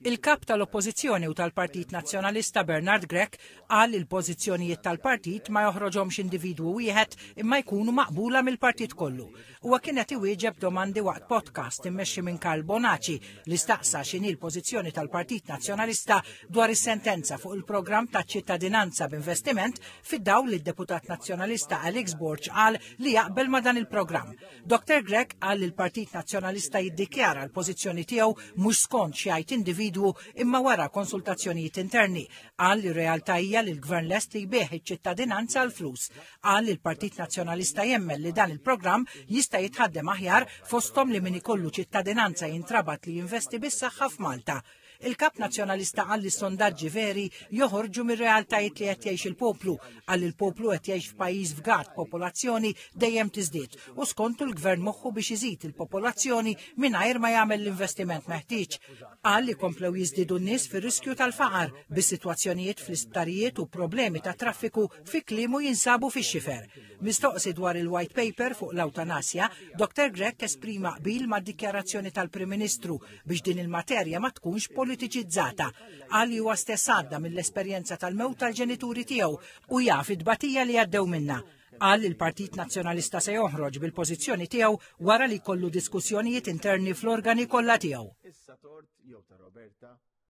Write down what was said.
Il-kap tal-Oppożizzjoni u tal-Partit Nazzjonalista Bernard Grech qal il-pożizzjonijiet tal-partit ma joħroġhomx individwu wieħed imma jkunu maqbula mill-partit kollu. Huwa kienet iwieġeb domandi waqt podcast immexxi minn Karl Bonaci li staqsa x'inhi l-pożizzjoni tal-Partit Nazzjonalista dwar is-sentenza fuq il-programm ta' ċittadinanza b'investiment fid-dawl li d-deputat nazzjonalista Alex Borg qal li jaqbel ma' dan il-programm. Dr. Grech qal li l-Partit Nazzjonalista jiddikjara l-pożizzjoni tiegħu mhux skont xi jgħid individwu imma wara konsultazzjonijiet interni. Qal li realtà hija li l-Gvern lest li jbieħ iċ-ċittadinanza għal flus. Qal li l-Partit Nazzjonalista jemmel li dan il-programm jista' jitħaddem aħjar fosthom li min ikollu ċittadinanza jintrabat li jinvesti bis-saħħa f'Malta. Il-kap nazzjonalista qal li sondaġġi veri joħorġu mir-realtajiet li qed jgħix il-poplu, qal il-poplu qed jgħix f'pajjiż f'għad popolazzjoni dejjem tiżdied u skontu l-gvern moħħu biex iżid il-popolazzjoni mingħajr ma jagħmel l-investiment meħtieġ. Qal li komplew jiżdiedu n-nies fir-riskju tal-faqar bis-sitwazzjonijiet fl-isptarijiet u problemi ta' traffiku fi kliemu jinsabu fix-xifer. Mistoqsi dwar il-White Paper fuq l-eutanasja, Dr. Grech esprima qbil mad-dikjarazzjoni tal-Prim Ministru biex din il-materja ma tkunx politiċizzata. Qal li huwa stess għadda mill-esperjenza tal-mewt tal-ġenituri tiegħu u jaf id-batija li għaddew minnha. Qal li l-Partit Nazzjonalista se joħroġ bil-pożizzjoni tiegħu wara li jkollu diskussjonijiet interni fl-organi kollha tiegħu.